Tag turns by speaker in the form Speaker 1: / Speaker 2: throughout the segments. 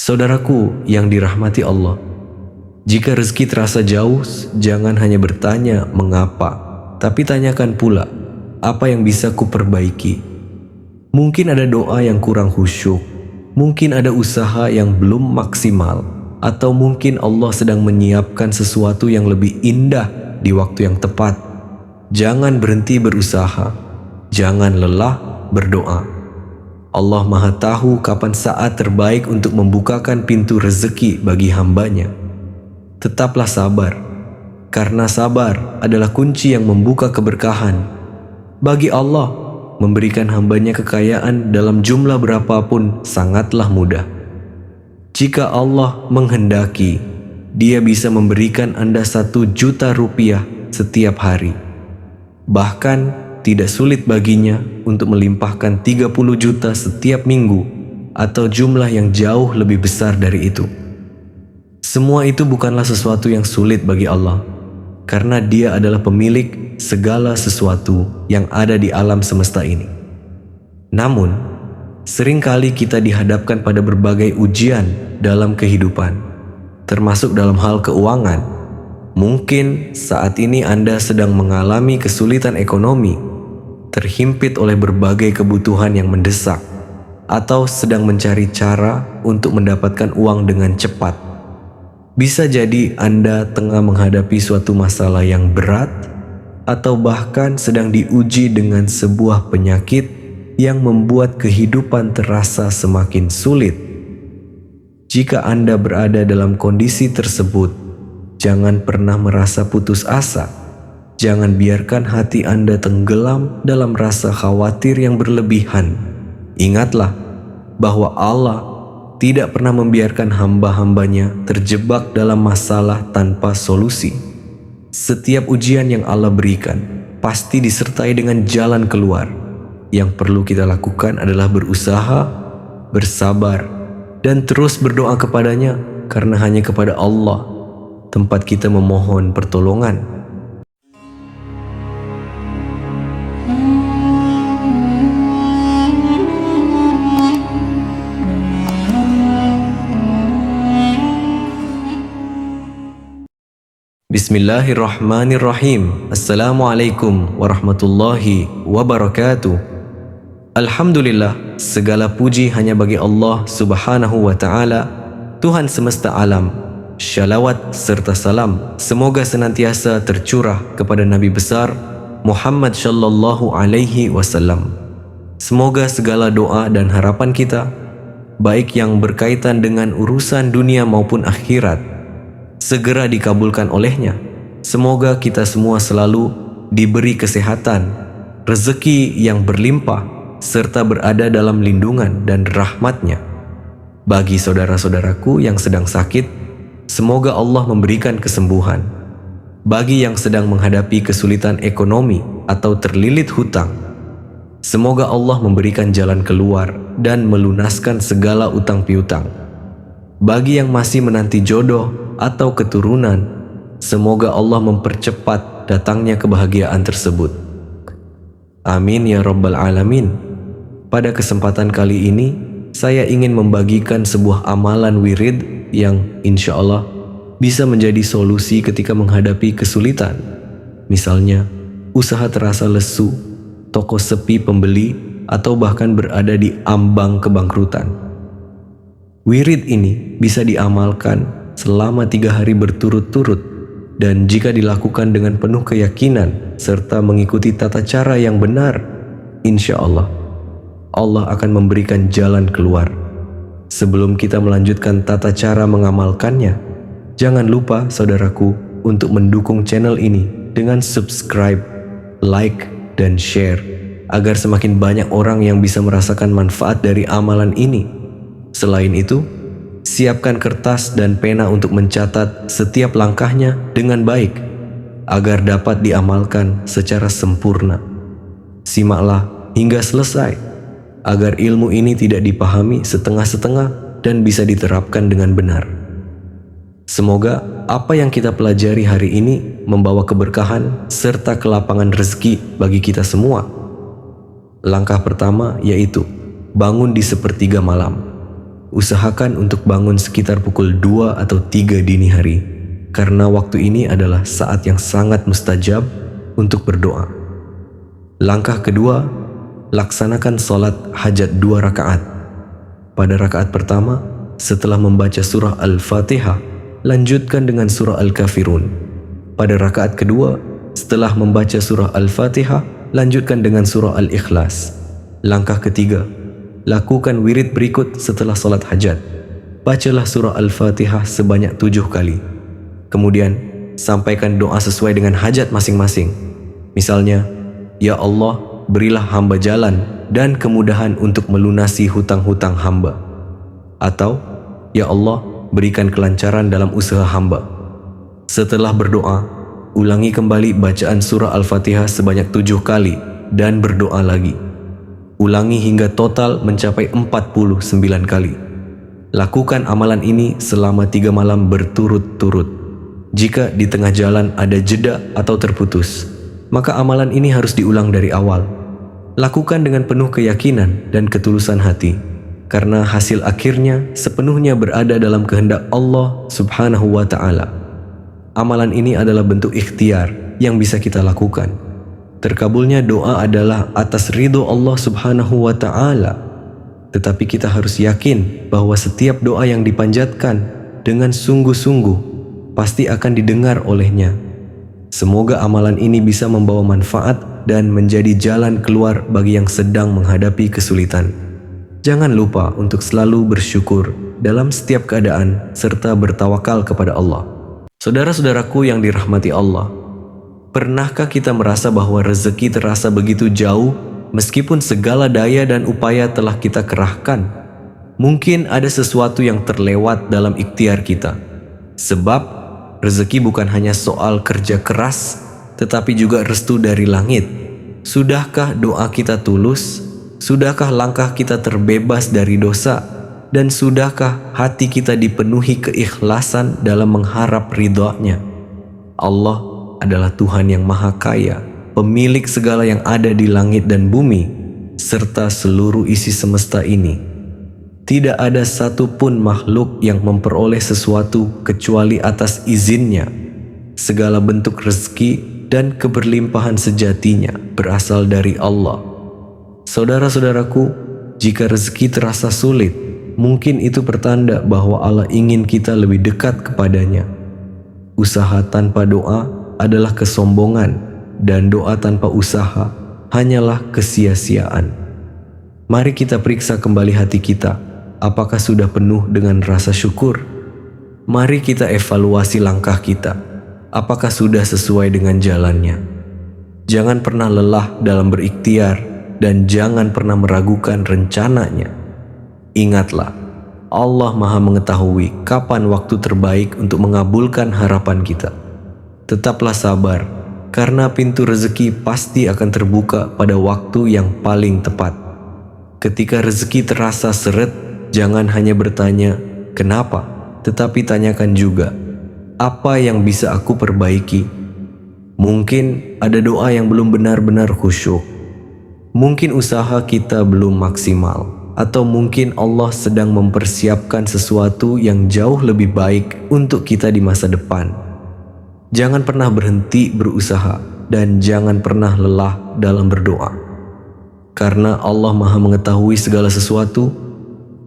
Speaker 1: Saudaraku yang dirahmati Allah, jika rezeki terasa jauh, jangan hanya bertanya mengapa, tapi tanyakan pula, apa yang bisa kuperbaiki? Mungkin ada doa yang kurang khusyuk, mungkin ada usaha yang belum maksimal, atau mungkin Allah sedang menyiapkan sesuatu yang lebih indah di waktu yang tepat. Jangan berhenti berusaha, jangan lelah berdoa. Allah Maha Tahu kapan saat terbaik untuk membukakan pintu rezeki bagi hambanya. Tetaplah sabar, karena sabar adalah kunci yang membuka keberkahan. Bagi Allah, memberikan hambanya kekayaan dalam jumlah berapapun sangatlah mudah. Jika Allah menghendaki, Dia bisa memberikan Anda 1 juta rupiah setiap hari. Bahkan tidak sulit baginya untuk melimpahkan 30 juta setiap minggu atau jumlah yang jauh lebih besar dari itu. Semua itu bukanlah sesuatu yang sulit bagi Allah, karena Dia adalah pemilik segala sesuatu yang ada di alam semesta ini. Namun, seringkali kita dihadapkan pada berbagai ujian dalam kehidupan, termasuk dalam hal keuangan. Mungkin saat ini Anda sedang mengalami kesulitan ekonomi, terhimpit oleh berbagai kebutuhan yang mendesak, atau sedang mencari cara untuk mendapatkan uang dengan cepat. Bisa jadi Anda tengah menghadapi suatu masalah yang berat, atau bahkan sedang diuji dengan sebuah penyakit yang membuat kehidupan terasa semakin sulit. Jika Anda berada dalam kondisi tersebut, jangan pernah merasa putus asa. Jangan biarkan hati Anda tenggelam dalam rasa khawatir yang berlebihan. Ingatlah bahwa Allah tidak pernah membiarkan hamba-hambanya terjebak dalam masalah tanpa solusi. Setiap ujian yang Allah berikan pasti disertai dengan jalan keluar. Yang perlu kita lakukan adalah berusaha, bersabar, dan terus berdoa kepadanya, karena hanya kepada Allah tempat kita memohon pertolongan. Bismillahirrahmanirrahim. Assalamualaikum warahmatullahi wabarakatuh. Alhamdulillah, segala puji hanya bagi Allah Subhanahu wa Ta'ala, Tuhan semesta alam. Syalawat serta salam semoga senantiasa tercurah kepada Nabi besar Muhammad sallallahu alaihi wasallam. Semoga segala doa dan harapan kita, baik yang berkaitan dengan urusan dunia maupun akhirat, segera dikabulkan olehnya. Semoga kita semua selalu diberi kesehatan, rezeki yang berlimpah, serta berada dalam lindungan dan rahmatnya. Bagi saudara-saudaraku yang sedang sakit, semoga Allah memberikan kesembuhan. Bagi yang sedang menghadapi kesulitan ekonomi atau terlilit hutang, semoga Allah memberikan jalan keluar dan melunaskan segala utang piutang. Bagi yang masih menanti jodoh atau keturunan, semoga Allah mempercepat datangnya kebahagiaan tersebut. Amin ya rabbal alamin. Pada kesempatan kali ini, saya ingin membagikan sebuah amalan wirid yang insya Allah bisa menjadi solusi ketika menghadapi kesulitan. Misalnya, usaha terasa lesu, toko sepi pembeli, atau bahkan berada di ambang kebangkrutan. Wirid ini bisa diamalkan selama 3 hari berturut-turut, dan jika dilakukan dengan penuh keyakinan serta mengikuti tata cara yang benar, insya Allah akan memberikan jalan keluar. Sebelum kita melanjutkan tata cara mengamalkannya, jangan lupa saudaraku untuk mendukung channel ini dengan subscribe, like, dan share, agar semakin banyak orang yang bisa merasakan manfaat dari amalan ini. Selain itu, siapkan kertas dan pena untuk mencatat setiap langkahnya dengan baik, agar dapat diamalkan secara sempurna. Simaklah hingga selesai, agar ilmu ini tidak dipahami setengah-setengah dan bisa diterapkan dengan benar. Semoga apa yang kita pelajari hari ini membawa keberkahan serta kelapangan rezeki bagi kita semua. Langkah pertama yaitu bangun di 1/3 malam. Usahakan untuk bangun sekitar pukul 2 atau 3 dini hari, karena waktu ini adalah saat yang sangat mustajab untuk berdoa. Langkah kedua, laksanakan sholat hajat 2 rakaat. Pada rakaat pertama, setelah membaca surah Al-Fatihah, lanjutkan dengan surah Al-Kafirun. Pada rakaat kedua, setelah membaca surah Al-Fatihah, lanjutkan dengan surah Al-Ikhlas. Langkah ketiga, lakukan wirid berikut setelah sholat hajat. Bacalah surah Al-Fatihah sebanyak 7 kali. Kemudian, sampaikan doa sesuai dengan hajat masing-masing. Misalnya, Ya Allah, berilah hamba jalan dan kemudahan untuk melunasi hutang-hutang hamba. Atau, Ya Allah, berikan kelancaran dalam usaha hamba. Setelah berdoa, ulangi kembali bacaan surah Al-Fatihah sebanyak 7 kali dan berdoa lagi. Ulangi hingga total mencapai 49 kali. Lakukan amalan ini selama 3 malam berturut-turut. Jika di tengah jalan ada jeda atau terputus, maka amalan ini harus diulang dari awal. Lakukan dengan penuh keyakinan dan ketulusan hati, karena hasil akhirnya sepenuhnya berada dalam kehendak Allah Subhanahu wa Ta'ala. Amalan ini adalah bentuk ikhtiar yang bisa kita lakukan. Terkabulnya doa adalah atas ridho Allah Subhanahu wa Ta'ala. Tetapi kita harus yakin bahwa setiap doa yang dipanjatkan dengan sungguh-sungguh pasti akan didengar olehnya. Semoga amalan ini bisa membawa manfaat dan menjadi jalan keluar bagi yang sedang menghadapi kesulitan. Jangan lupa untuk selalu bersyukur dalam setiap keadaan serta bertawakal kepada Allah. Saudara-saudaraku yang dirahmati Allah, pernahkah kita merasa bahwa rezeki terasa begitu jauh meskipun segala daya dan upaya telah kita kerahkan? Mungkin ada sesuatu yang terlewat dalam ikhtiar kita. Sebab rezeki bukan hanya soal kerja keras, tetapi juga restu dari langit. Sudahkah doa kita tulus? Sudahkah langkah kita terbebas dari dosa? Dan sudahkah hati kita dipenuhi keikhlasan dalam mengharap ridha-Nya? Allah adalah Tuhan yang Maha Kaya, pemilik segala yang ada di langit dan bumi, serta seluruh isi semesta ini. Tidak ada satupun makhluk yang memperoleh sesuatu kecuali atas izin-Nya. Segala bentuk rezeki dan keberlimpahan sejatinya berasal dari Allah. Saudara-saudaraku, jika rezeki terasa sulit, mungkin itu pertanda bahwa Allah ingin kita lebih dekat kepadanya. Usaha tanpa doa adalah kesombongan, dan doa tanpa usaha hanyalah kesia-siaan. Mari kita periksa kembali hati kita, apakah sudah penuh dengan rasa syukur? Mari kita evaluasi langkah kita, apakah sudah sesuai dengan jalannya? Jangan pernah lelah dalam berikhtiar, dan jangan pernah meragukan rencananya. Ingatlah, Allah Maha mengetahui kapan waktu terbaik untuk mengabulkan harapan kita. Tetaplah sabar, karena pintu rezeki pasti akan terbuka pada waktu yang paling tepat. Ketika rezeki terasa seret, jangan hanya bertanya, "Kenapa?" tetapi tanyakan juga, "Apa yang bisa aku perbaiki?" Mungkin ada doa yang belum benar-benar khusyuk. Mungkin usaha kita belum maksimal. Atau mungkin Allah sedang mempersiapkan sesuatu yang jauh lebih baik untuk kita di masa depan. Jangan pernah berhenti berusaha dan jangan pernah lelah dalam berdoa. Karena Allah Maha mengetahui segala sesuatu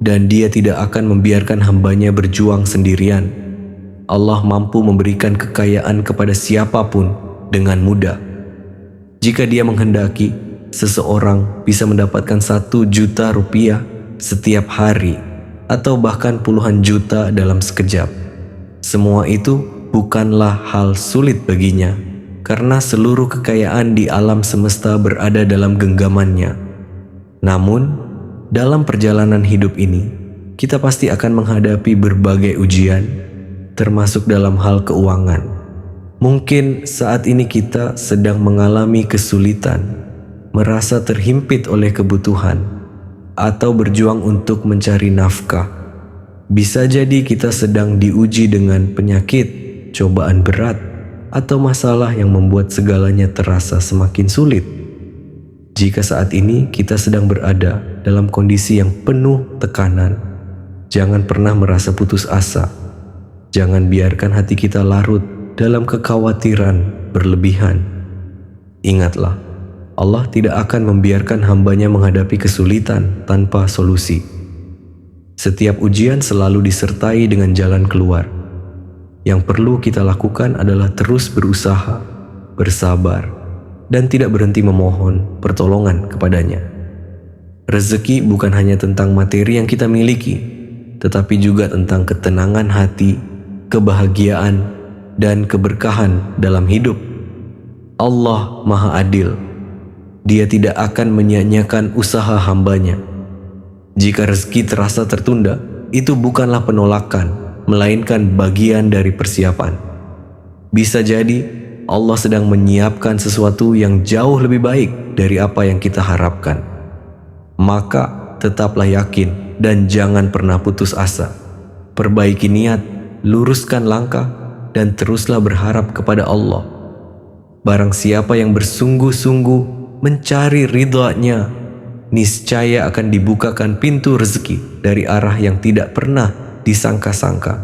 Speaker 1: dan Dia tidak akan membiarkan hambanya berjuang sendirian. Allah mampu memberikan kekayaan kepada siapapun dengan mudah. Jika Dia menghendaki, seseorang bisa mendapatkan 1 juta rupiah setiap hari atau bahkan puluhan juta dalam sekejap. Semua itu bukanlah hal sulit baginya, karena seluruh kekayaan di alam semesta berada dalam genggamannya. Namun, dalam perjalanan hidup ini, kita pasti akan menghadapi berbagai ujian, termasuk dalam hal keuangan. Mungkin saat ini kita sedang mengalami kesulitan, merasa terhimpit oleh kebutuhan, atau berjuang untuk mencari nafkah. Bisa jadi kita sedang diuji dengan penyakit, cobaan berat, atau masalah yang membuat segalanya terasa semakin sulit. Jika saat ini kita sedang berada dalam kondisi yang penuh tekanan, Jangan pernah merasa putus asa. Jangan biarkan hati kita larut dalam kekhawatiran berlebihan. Ingatlah, Allah tidak akan membiarkan hambanya menghadapi kesulitan tanpa solusi. Setiap ujian selalu disertai dengan jalan keluar. Yang perlu kita lakukan adalah terus berusaha, bersabar, dan tidak berhenti memohon pertolongan kepadanya. Rezeki bukan hanya tentang materi yang kita miliki, tetapi juga tentang ketenangan hati, kebahagiaan, dan keberkahan dalam hidup. Allah Maha Adil. Dia tidak akan menyia-nyiakan usaha hambanya. Jika rezeki terasa tertunda, itu bukanlah penolakan, melainkan bagian dari persiapan. Bisa jadi Allah sedang menyiapkan sesuatu yang jauh lebih baik dari apa yang kita harapkan. Maka tetaplah yakin dan jangan pernah putus asa. Perbaiki niat, luruskan langkah, dan teruslah berharap kepada Allah. Barang siapa yang bersungguh-sungguh mencari ridha-Nya, niscaya akan dibukakan pintu rezeki dari arah yang tidak pernah disangka-sangka.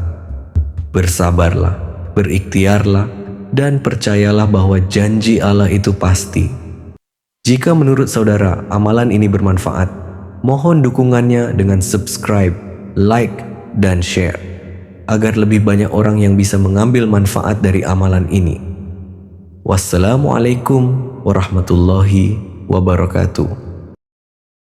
Speaker 1: Bersabarlah, berikhtiarlah, dan percayalah bahwa janji Allah itu pasti. Jika menurut saudara amalan ini bermanfaat, mohon dukungannya dengan subscribe, like, dan share, agar lebih banyak orang yang bisa mengambil manfaat dari amalan ini. Wassalamualaikum warahmatullahi wabarakatuh.